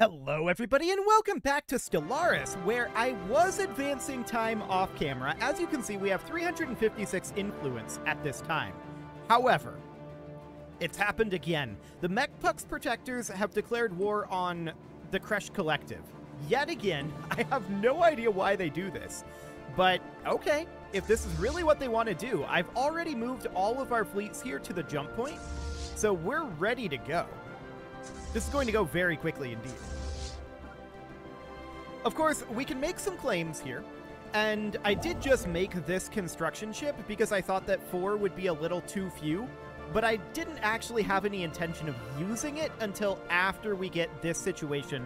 Hello everybody and welcome back to Stellaris, where I was advancing time off camera. As you can see, we have 356 influence at this time. However, it's happened again. The Mechpucks Protectors have declared war on the Kresh Collective. Yet again, I have no idea why they do this. But okay, if this is really what they want to do, I've already moved all of our fleets here to the jump point, so we're ready to go. This is going to go very quickly indeed. Of course, we can make some claims here, and I did just make this construction ship because I thought that 4 would be a little too few, but I didn't actually have any intention of using it until after we get this situation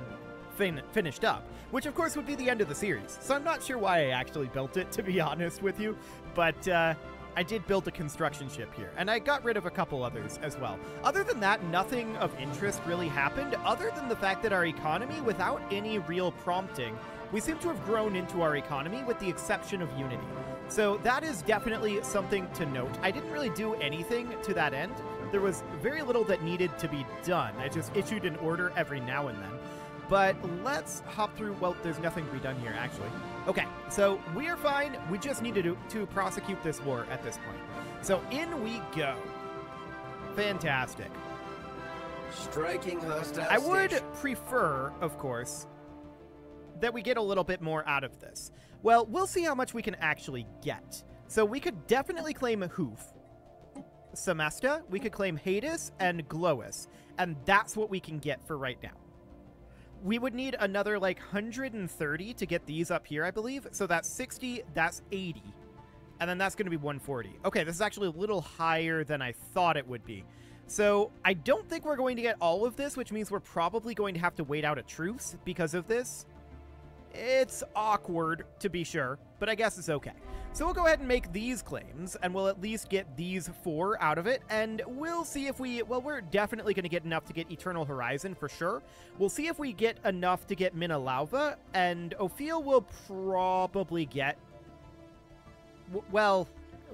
finished up, which of course would be the end of the series. So I'm not sure why I actually built it, to be honest with you, but I did build a construction ship here, and I got rid of a couple others as well. Other than that, nothing of interest really happened, other than the fact that our economy, without any real prompting, we seem to have grown into our economy with the exception of Unity. So that is definitely something to note. I didn't really do anything to that end. There was very little that needed to be done. I just issued an order every now and then. But let's hop through. Well, there's nothing to be done here, actually. Okay, so we are fine. We just need to prosecute this war at this point. So in we go. Fantastic. Striking hostile I would station. prefer, of course, that we get a little bit more out of this. Well, we'll see how much we can actually get. So we could definitely claim Hoof, Semesta, we could claim Hades, and Glois, and that's what we can get for right now. We would need another, like, 130 to get these up here, I believe. So that's 60, that's 80. And then that's going to be 140. Okay, this is actually a little higher than I thought it would be. So I don't think we're going to get all of this, which means we're probably going to have to wait out a truce because of this. It's awkward, to be sure, but I guess it's okay. So we'll go ahead and make these claims, and we'll at least get these 4 out of it, and we'll see if we... Well, we're definitely going to get enough to get Eternal Horizon, for sure. We'll see if we get enough to get Minalauva, and Ophiel will probably get... Well,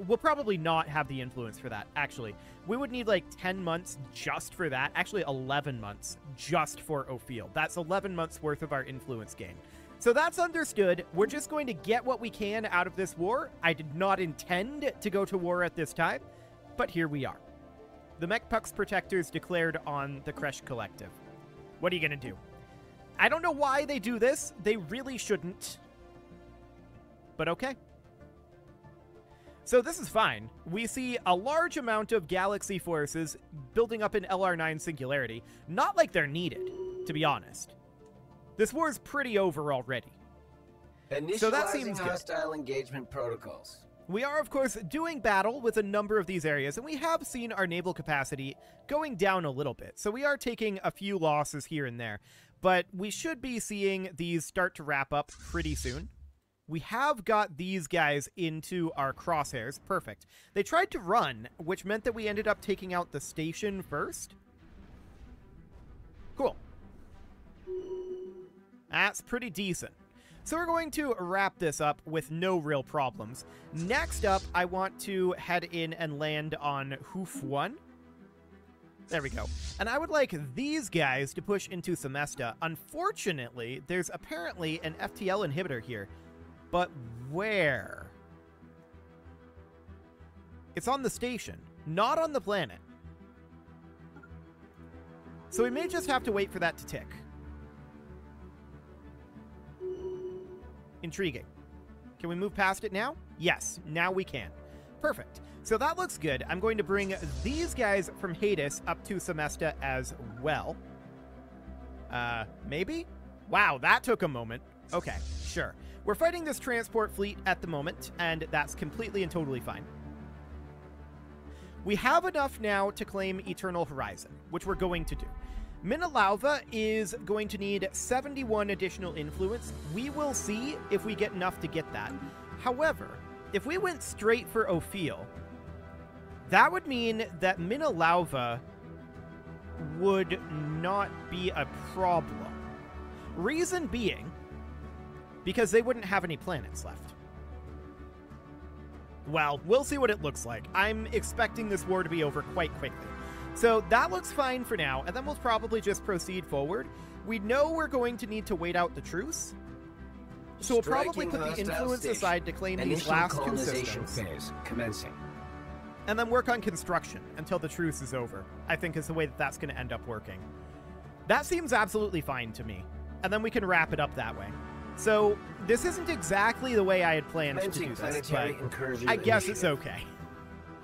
we'll probably not have the influence for that, actually. We would need, like, 10 months just for that. Actually, 11 months just for Ophiel. That's 11 months worth of our influence gain. So that's understood. We're just going to get what we can out of this war. I did not intend to go to war at this time, but here we are. The Mechpucks Protectors declared on the Kresh Collective. What are you going to do? I don't know why they do this. They really shouldn't. But okay. So this is fine. We see a large amount of galaxy forces building up in LR9 Singularity. Not like they're needed, to be honest. This war is pretty over already. So that seems good. Hostile engagement protocols. We are, of course, doing battle with a number of these areas, and we have seen our naval capacity going down a little bit. So we are taking a few losses here and there, but we should be seeing these start to wrap up pretty soon. We have got these guys into our crosshairs. Perfect. They tried to run, which meant that we ended up taking out the station first. Cool. That's pretty decent. So we're going to wrap this up with no real problems. Next up, I want to head in and land on Hoof 1. There we go. And I would like these guys to push into Semesta. Unfortunately, there's apparently an FTL inhibitor here. But where? It's on the station, not on the planet. So we may just have to wait for that to tick. Intriguing. Can we move past it now? Yes, now we can. Perfect. So that looks good. I'm going to bring these guys from Hades up to Semesta as well. Maybe? Wow, that took a moment. Okay, sure. We're fighting this transport fleet at the moment, and that's completely and totally fine. We have enough now to claim Eternal Horizon, which we're going to do. Minalauva is going to need 71 additional influence. We will see if we get enough to get that. However, if we went straight for Ophiel, that would mean that Minalauva would not be a problem. Reason being, because they wouldn't have any planets left. Well, we'll see what it looks like. I'm expecting this war to be over quite quickly. So that looks fine for now, and then we'll probably just proceed forward. We know we're going to need to wait out the truce, so we'll probably put the influence aside to claim these last two systems. Phase commencing. And then work on construction until the truce is over, I think is the way that that's going to end up working. That seems absolutely fine to me. And then we can wrap it up that way. So, this isn't exactly the way I had planned to do this, but I guess it's okay.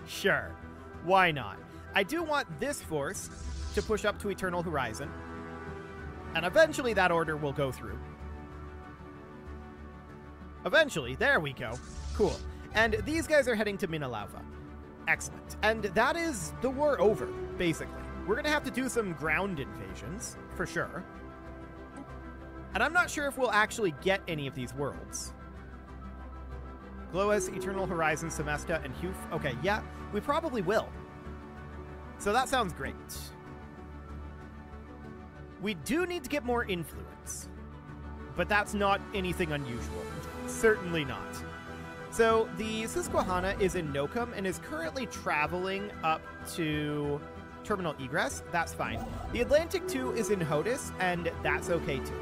Sure. Why not? I do want this force to push up to Eternal Horizon, and eventually that order will go through. Eventually, there we go. Cool. And these guys are heading to Minalava. Excellent. And that is the war over, basically. We're going to have to do some ground invasions, for sure. And I'm not sure if we'll actually get any of these worlds. Gloas, Eternal Horizon, Semesta, and Huf. Okay, yeah, we probably will. So that sounds great. We do need to get more influence. But that's not anything unusual. Certainly not. So the Susquehanna is in Nokum and is currently traveling up to Terminal Egress. That's fine. The Atlantic 2 is in Hodis, and that's okay too.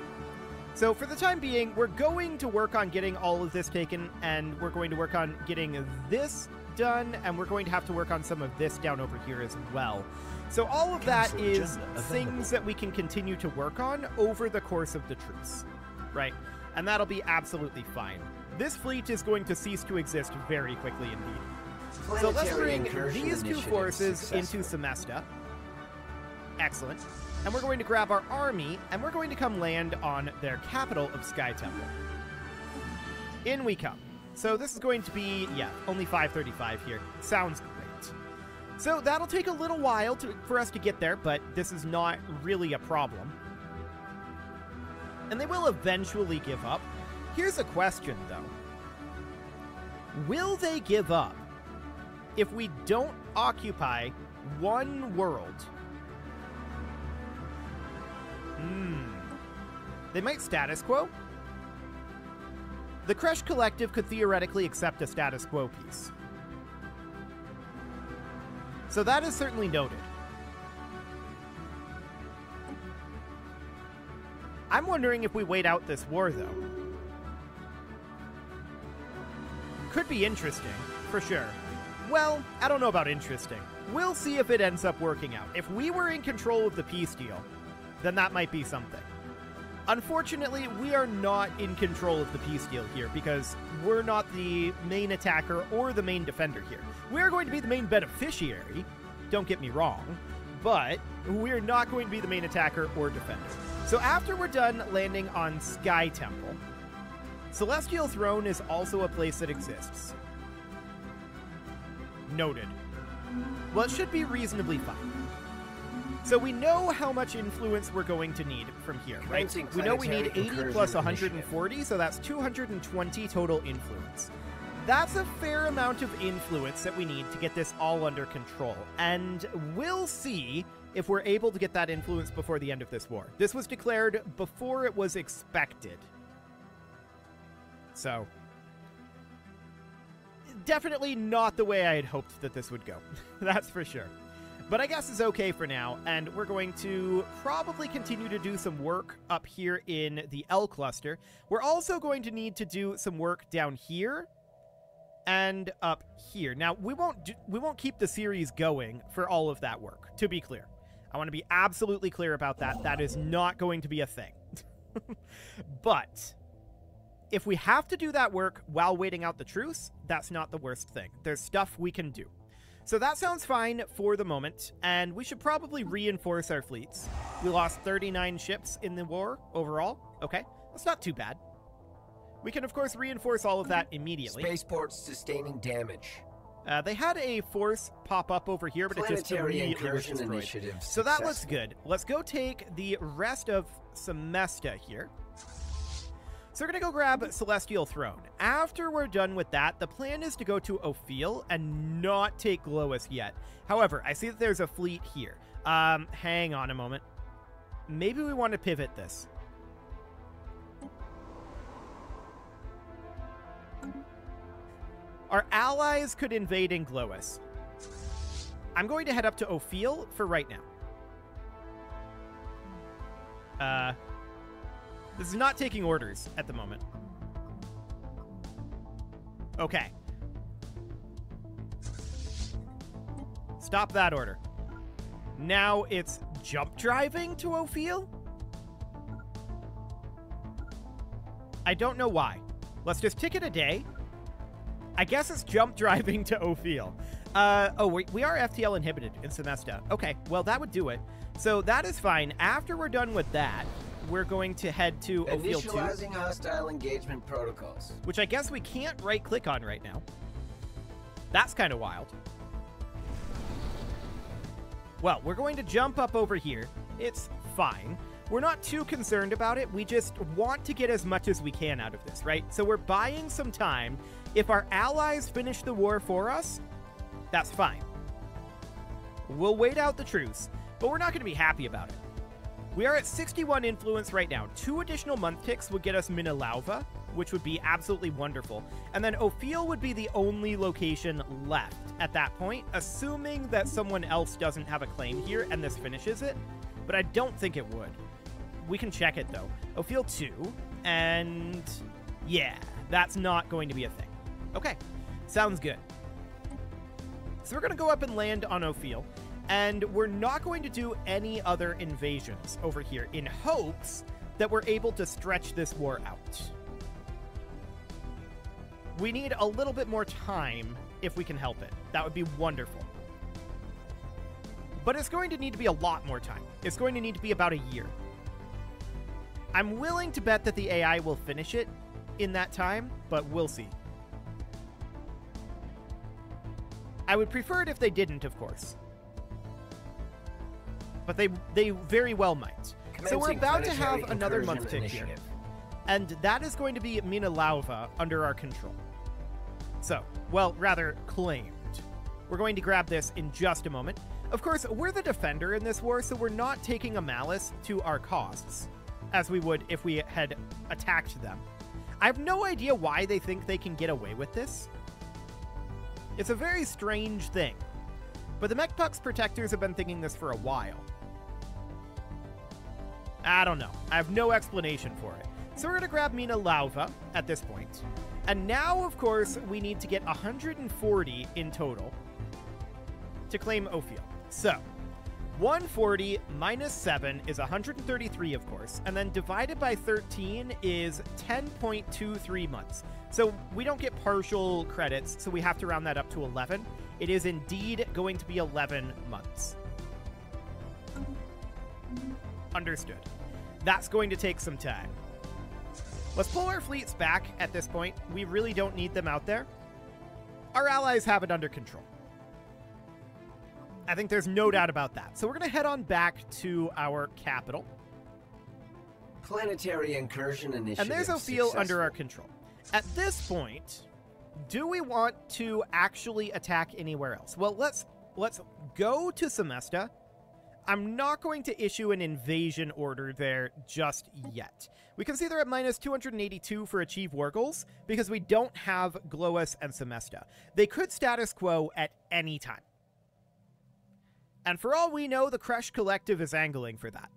So for the time being, we're going to work on getting all of this taken, and we're going to work on getting this done, and we're going to have to work on some of this down over here as well. So all of that is things that we can continue to work on over the course of the truce, right? And that'll be absolutely fine. This fleet is going to cease to exist very quickly indeed. So let's bring these two forces into Semesta. Excellent. And we're going to grab our army, and we're going to come land on their capital of Sky Temple. In we come. So this is going to be, yeah, only 535 here. Sounds great. So that'll take a little while for us to get there, but this is not really a problem. And they will eventually give up. Here's a question, though. Will they give up if we don't occupy one world? They might status quo. The Kresh Collective could theoretically accept a status quo piece. So that is certainly noted. I'm wondering if we wait out this war, though. Could be interesting, for sure. Well, I don't know about interesting. We'll see if it ends up working out. If we were in control of the peace deal, then that might be something. Unfortunately, we are not in control of the peace deal here because we're not the main attacker or the main defender here. We're going to be the main beneficiary, don't get me wrong, but we're not going to be the main attacker or defender. So after we're done landing on Sky Temple, Celestial Throne is also a place that exists. Noted. Well, it should be reasonably fine. So we know how much influence we're going to need from here, right? We know we need 80 plus 140, so that's 220 total influence. That's a fair amount of influence that we need to get this all under control. And we'll see if we're able to get that influence before the end of this war. This was declared before it was expected. So, definitely not the way I had hoped that this would go. That's for sure. But I guess it's okay for now, and we're going to probably continue to do some work up here in the L cluster. We're also going to need to do some work down here and up here. Now, we won't keep the series going for all of that work, to be clear. I want to be absolutely clear about that. That is not going to be a thing. But if we have to do that work while waiting out the truce, that's not the worst thing. There's stuff we can do. So that sounds fine for the moment, and we should probably reinforce our fleets. We lost 39 ships in the war overall. Okay, that's not too bad. We can, of course, reinforce all of that immediately. Spaceports sustaining damage. They had a force pop up over here, but it just immediately was destroyed. So that looks good. Let's go take the rest of Semesta here. So we're going to go grab Celestial Throne. After we're done with that, the plan is to go to Ophiel and not take Gloas yet. However, I see that there's a fleet here. Hang on a moment. Maybe we want to pivot this. Our allies could invade in Gloas. I'm going to head up to Ophiel for right now. This is not taking orders at the moment. Okay. Stop that order. Now it's jump driving to Ophiel? I don't know why. Let's just tick it a day. I guess it's jump driving to Ophiel. Oh, we are FTL inhibited in Semesta. Okay, well, that would do it. So that is fine. After we're done with that, we're going to head to Ophiel 2. Initializing hostile engagement protocols. Which I guess we can't right-click on right now. That's kind of wild. Well, we're going to jump up over here. It's fine. We're not too concerned about it. We just want to get as much as we can out of this, right? So we're buying some time. If our allies finish the war for us, that's fine. We'll wait out the truce, but we're not going to be happy about it. We are at 61 influence right now. 2 additional month ticks would get us Minalauva, which would be absolutely wonderful. And then Ophiel would be the only location left at that point, assuming that someone else doesn't have a claim here and this finishes it. But I don't think it would. We can check it, though. Ophiel 2, and yeah, that's not going to be a thing. Okay, sounds good. So we're going to go up and land on Ophiel, and we're not going to do any other invasions over here in hopes that we're able to stretch this war out. We need a little bit more time if we can help it. That would be wonderful. But it's going to need to be a lot more time. It's going to need to be about a year. I'm willing to bet that the AI will finish it in that time, but we'll see. I would prefer it if they didn't, of course. But they very well might. So we're about to have another month tick here. And that is going to be Minalauva under our control. So, well, rather claimed. We're going to grab this in just a moment. Of course, we're the defender in this war, so we're not taking a malice to our costs, as we would if we had attacked them. I have no idea why they think they can get away with this. It's a very strange thing. But the Mechpuck's protectors have been thinking this for a while. I don't know. I have no explanation for it. So we're going to grab Minalauva at this point. And now, of course, we need to get 140 in total to claim Ophiel. So, 140 minus 7 is 133, of course, and then divided by 13 is 10.23 months. So we don't get partial credits, so we have to round that up to 11. It is indeed going to be 11 months. Understood. That's going to take some time. Let's pull our fleets back at this point. We really don't need them out there. Our allies have it under control. I think there's no doubt about that. So we're going to head on back to our capital. Planetary incursion initiative. And there's Ophiel under our control. At this point, do we want to actually attack anywhere else? Well, let's go to Semesta. I'm not going to issue an invasion order there just yet. We can see they're at minus 282 for achieve war goals because we don't have Gloas and Semesta. They could status quo at any time. And for all we know, the Crush Collective is angling for that.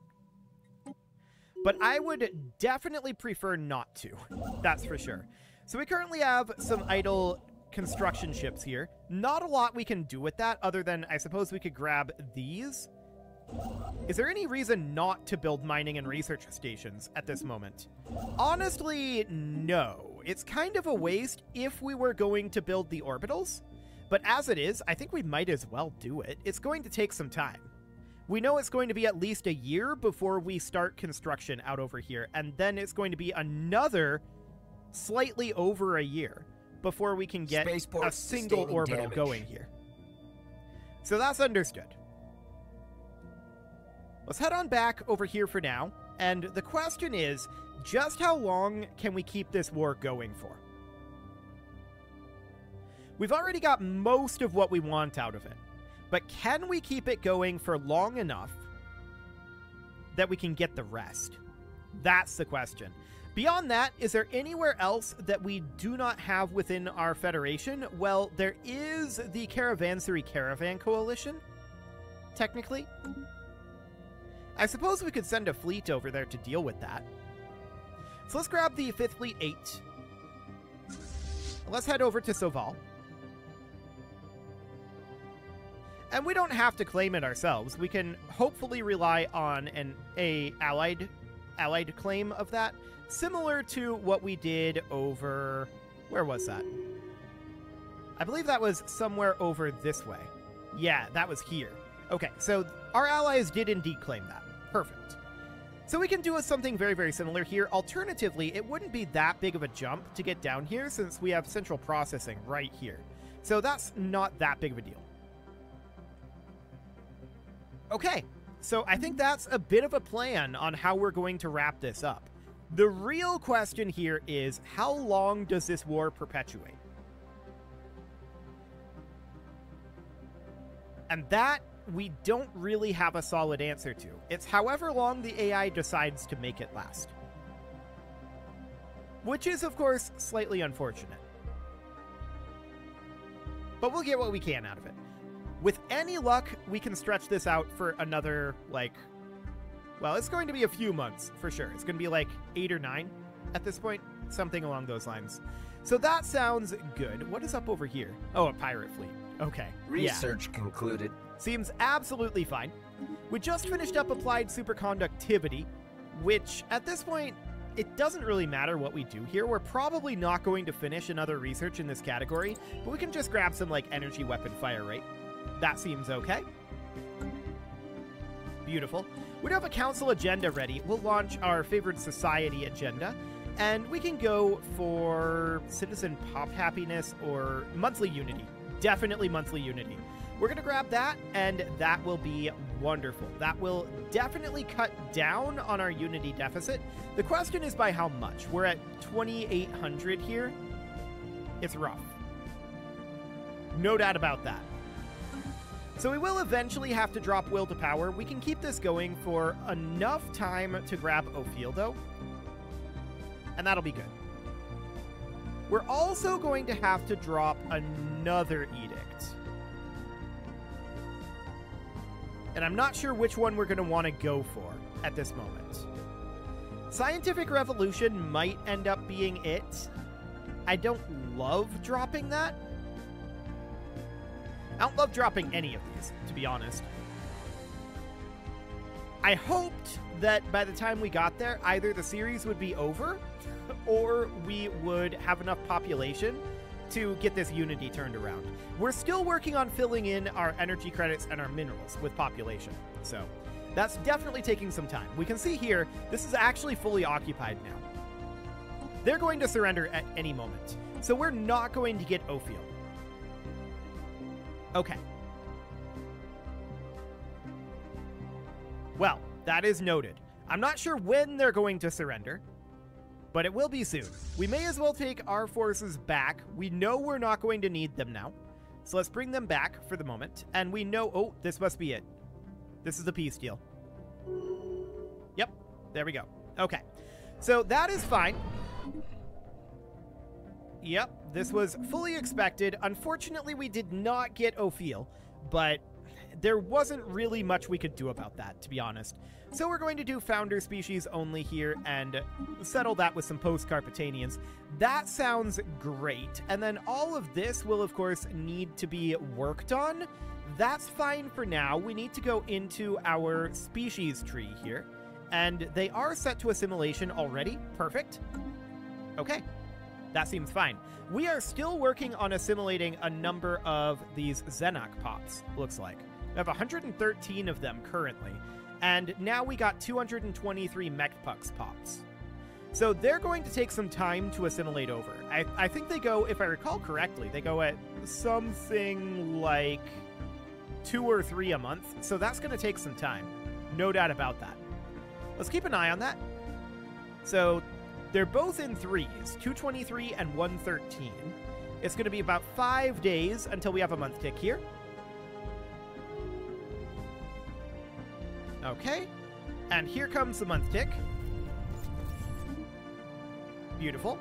But I would definitely prefer not to. That's for sure. So we currently have some idle construction ships here. Not a lot we can do with that other than, I suppose, we could grab these. Is there any reason not to build mining and research stations at this moment? Honestly, no. It's kind of a waste if we were going to build the orbitals. But as it is, I think we might as well do it. It's going to take some time. We know it's going to be at least a year before we start construction out over here, and then it's going to be another slightly over a year before we can get a single orbital going here. So that's understood. Let's head on back over here for now, and the question is, just how long can we keep this war going for? We've already got most of what we want out of it. But can we keep it going for long enough that we can get the rest? That's the question. Beyond that, is there anywhere else that we do not have within our Federation? Well, there is the Caravansary Caravan Coalition, technically. I suppose we could send a fleet over there to deal with that. So let's grab the 5th Fleet 8. Let's head over to Soval. And we don't have to claim it ourselves. We can hopefully rely on a allied claim of that, similar to what we did over... Where was that? I believe that was somewhere over this way. Yeah, that was here. Okay, so our allies did indeed claim that. Perfect. So we can do something very, very similar here. Alternatively, it wouldn't be that big of a jump to get down here since we have central processing right here. So that's not that big of a deal. Okay, so I think that's a bit of a plan on how we're going to wrap this up. The real question here is, how long does this war perpetuate? And that we don't really have a solid answer to. It's however long the AI decides to make it last. Which is, of course, slightly unfortunate. But we'll get what we can out of it. With any luck, we can stretch this out for another, well, it's going to be a few months, for sure. It's going to be 8 or 9 at this point, something along those lines. So that sounds good. What is up over here? Oh, a pirate fleet. Okay. Research concluded. Seems absolutely fine. We just finished up applied superconductivity, which at this point, it doesn't really matter what we do here. We're probably not going to finish another research in this category, but we can just grab some energy weapon fire rate. That seems okay. Beautiful. We have a council agenda ready. We'll launch our favorite society agenda, and we can go for citizen pop happiness or monthly unity. Definitely monthly unity. We're going to grab that, and that will be wonderful. That will definitely cut down on our unity deficit. The question is by how much? We're at 2,800 here. It's rough. No doubt about that. So we will eventually have to drop will to power. We can keep this going for enough time to grab Ophiel, though. And that'll be good. We're also going to have to drop another edict. And I'm not sure which one we're going to want to go for at this moment. Scientific Revolution might end up being it. I don't love dropping that. I don't love dropping any of these, to be honest. I hoped that by the time we got there, either the series would be over, or we would have enough population to get this unity turned around. We're still working on filling in our energy credits and our minerals with population, so that's definitely taking some time. We can see here, this is actually fully occupied now. They're going to surrender at any moment, so we're not going to get Ophiel. Okay. Well, that is noted. I'm not sure when they're going to surrender, but it will be soon. We may as well take our forces back. We know we're not going to need them now, so let's bring them back for the moment. And we know... Oh, this must be it. This is the peace deal. Yep, there we go. Okay, so that is fine. Yep, this was fully expected. Unfortunately, we did not get Ophiel, but there wasn't really much we could do about that, to be honest. So we're going to do founder species only here and settle that with some post-Carpetanians. That sounds great. And then all of this will, of course, need to be worked on. That's fine for now. We need to go into our species tree here. And they are set to assimilation already. Perfect. Okay. That seems fine. We are still working on assimilating a number of these Xenak pops, looks like. We have 113 of them currently, and now we got 223 Mechpux pops. So they're going to take some time to assimilate over. I think they go, if I recall correctly, they go at something like 2 or 3 a month, so that's going to take some time. No doubt about that. Let's keep an eye on that. So... they're both in 3s, 223 and 113. It's going to be about 5 days until we have a month tick here. Okay, and here comes the month tick. Beautiful.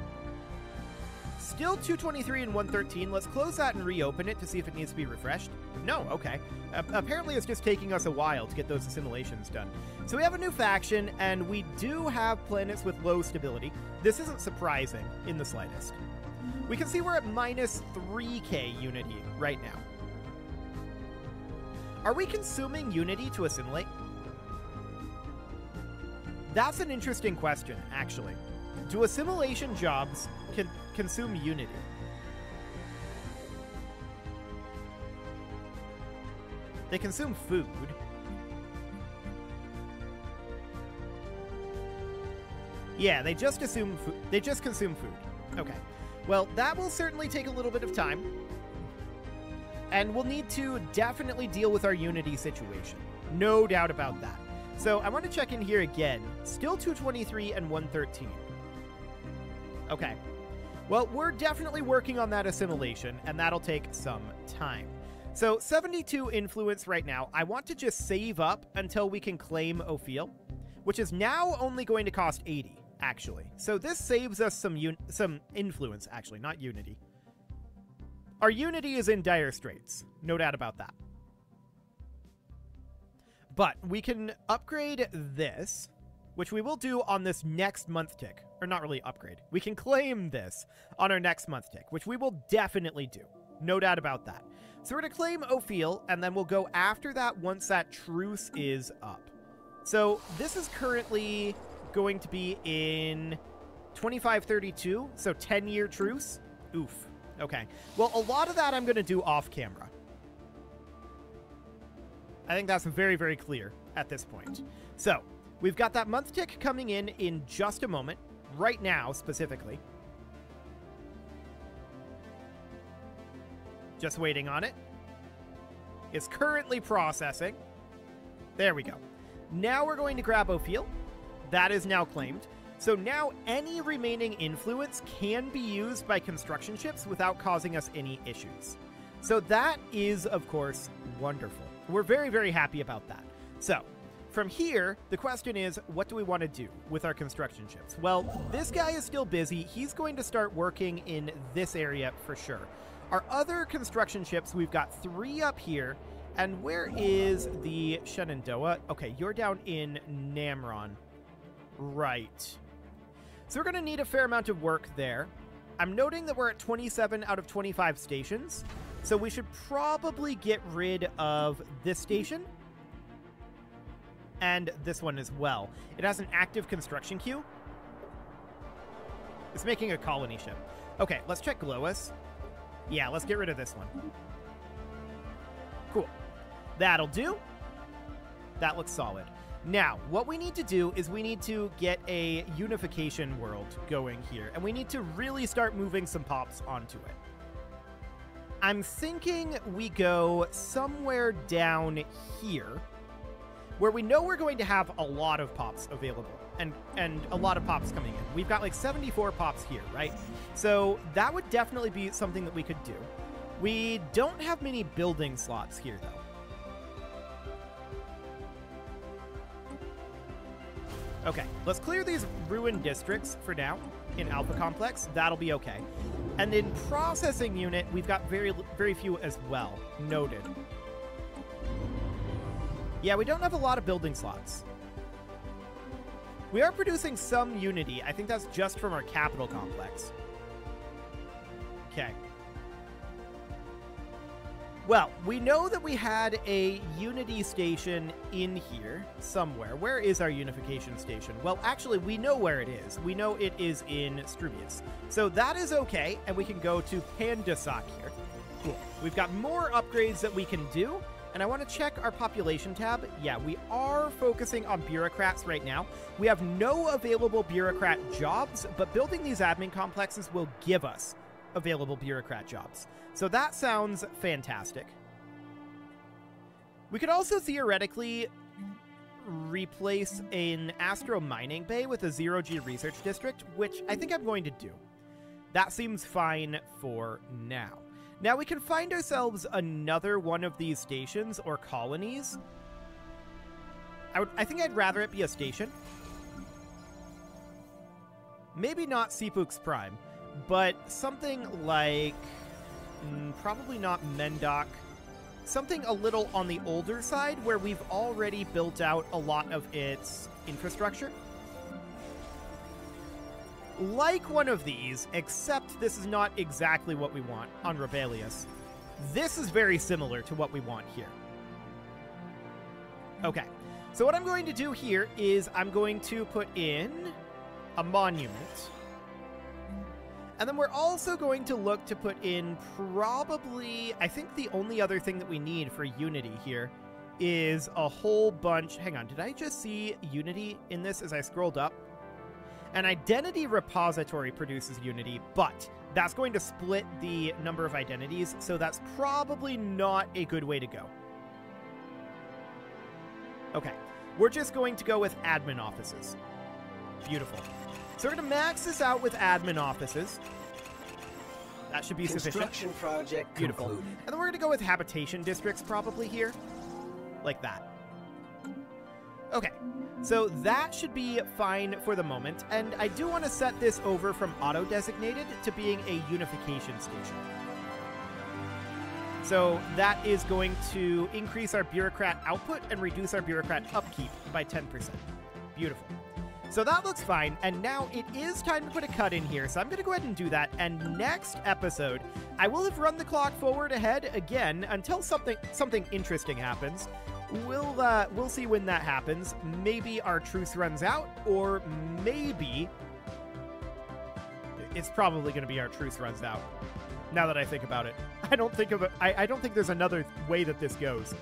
Still 223 and 113. Let's close that and reopen it to see if it needs to be refreshed. No, okay. Apparently it's just taking us a while to get those assimilations done. So we have a new faction, and we do have planets with low stability. This isn't surprising in the slightest. We can see we're at minus 3k unity right now. Are we consuming unity to assimilate? That's an interesting question, actually. Do assimilation jobs consume unity? They consume food. Yeah, they just consume food. Okay. Well, that will certainly take a little bit of time. And we'll need to definitely deal with our unity situation. No doubt about that. So I want to check in here again. Still 223 and 113. Okay. Well, we're definitely working on that assimilation, and that'll take some time. So 72 influence right now. I want to just save up until we can claim Ophiel, which is now only going to cost 80, actually. So this saves us some influence, actually, not unity. Our unity is in dire straits. No doubt about that. But we can upgrade this, which we will do on this next month tick. Or not really upgrade. We can claim this on our next month tick, which we will definitely do. No doubt about that. So we're going to claim Ophiel, and then we'll go after that once that truce is up. So this is currently going to be in 2532, so 10-year truce. Oof. Okay. Well, a lot of that I'm going to do off camera. I think that's very, very clear at this point. So we've got that month tick coming in just a moment. Right now, specifically. Just waiting on it. It's currently processing. There we go. Now we're going to grab Ophiel. That is now claimed. So now any remaining influence can be used by construction ships without causing us any issues. So that is, of course, wonderful. We're very, very happy about that. So from here, the question is, what do we want to do with our construction ships? Well, this guy is still busy. He's going to start working in this area for sure. Our other construction ships, we've got 3 up here. And where is the Shenandoah? Okay, you're down in Namron. Right. So we're going to need a fair amount of work there. I'm noting that we're at 27 out of 25 stations. So we should probably get rid of this station. And this one as well. It has an active construction queue. It's making a colony ship. Okay, let's check Glois. Yeah, let's get rid of this one. Cool. That'll do. That looks solid. Now, what we need to do is we need to get a unification world going here. And we need to really start moving some pops onto it. I'm thinking we go somewhere down here, where we know we're going to have a lot of pops available and a lot of pops coming in. We've got like 74 pops here, right? So that would definitely be something that we could do. We don't have many building slots here, though. Okay, let's clear these ruined districts for now in Alpha Complex. That'll be okay. And in processing unit, we've got very, very few as well. Noted. Yeah, we don't have a lot of building slots. We are producing some unity. I think that's just from our capital complex. Okay. Well, we know that we had a unity station in here somewhere. Where is our unification station? Well, actually, we know where it is. We know it is in Strubius. So that is okay, and we can go to Pandasak here. Cool. We've got more upgrades that we can do. And I want to check our population tab. Yeah, we are focusing on bureaucrats right now. We have no available bureaucrat jobs, but building these admin complexes will give us available bureaucrat jobs. So that sounds fantastic. We could also theoretically replace an Astro Mining Bay with a 0G research district, which I think I'm going to do. That seems fine for now. Now we can find ourselves another one of these stations or colonies. I think I'd rather it be a station. Maybe not Seapook's Prime, but something like, probably not Mendoc, something a little on the older side where we've already built out a lot of its infrastructure. Like one of these, except this is not exactly what we want on Rebellious. This is very similar to what we want here. Okay, so what I'm going to do here is I'm going to put in a monument. And then we're also going to look to put in probably, I think the only other thing that we need for Unity here is a whole bunch. Hang on, did I just see Unity in this as I scrolled up? An identity repository produces Unity, but that's going to split the number of identities, so that's probably not a good way to go. Okay, we're just going to go with admin offices. Beautiful. So we're going to max this out with admin offices. That should be sufficient. Construction project Beautiful. concluded. And then we're going to go with habitation districts probably here. Like that. Okay, so that should be fine for the moment. And I do want to set this over from auto-designated to being a unification station. So that is going to increase our bureaucrat output and reduce our bureaucrat upkeep by 10%. Beautiful. So that looks fine, and now it is time to put a cut in here, so I'm going to go ahead and do that, and next episode, I will have run the clock forward ahead again until something interesting happens. We'll see when that happens. Maybe our truce runs out, or maybe it's probably going to be our truce runs out. Now that I think about it, I don't think there's another way that this goes.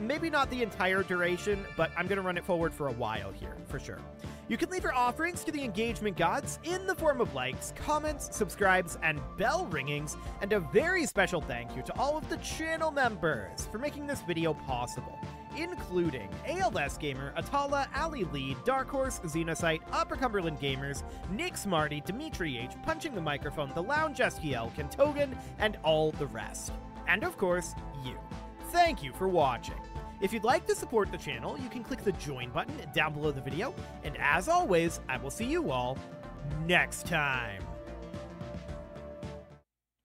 Maybe not the entire duration, but I'm going to run it forward for a while here, for sure. You can leave your offerings to the engagement gods in the form of likes, comments, subscribes, and bell ringings, and a very special thank you to all of the channel members for making this video possible, including ALS Gamer, Atala, Ali Lee, Dark Horse, Xenocyte, Upper Cumberland Gamers, Nick Smarty, Dimitri H, Punching the Microphone, The Lounge STL, Kentogan, and all the rest. And of course, you. Thank you for watching. If you'd like to support the channel, you can click the join button down below the video, and as always, I will see you all next time.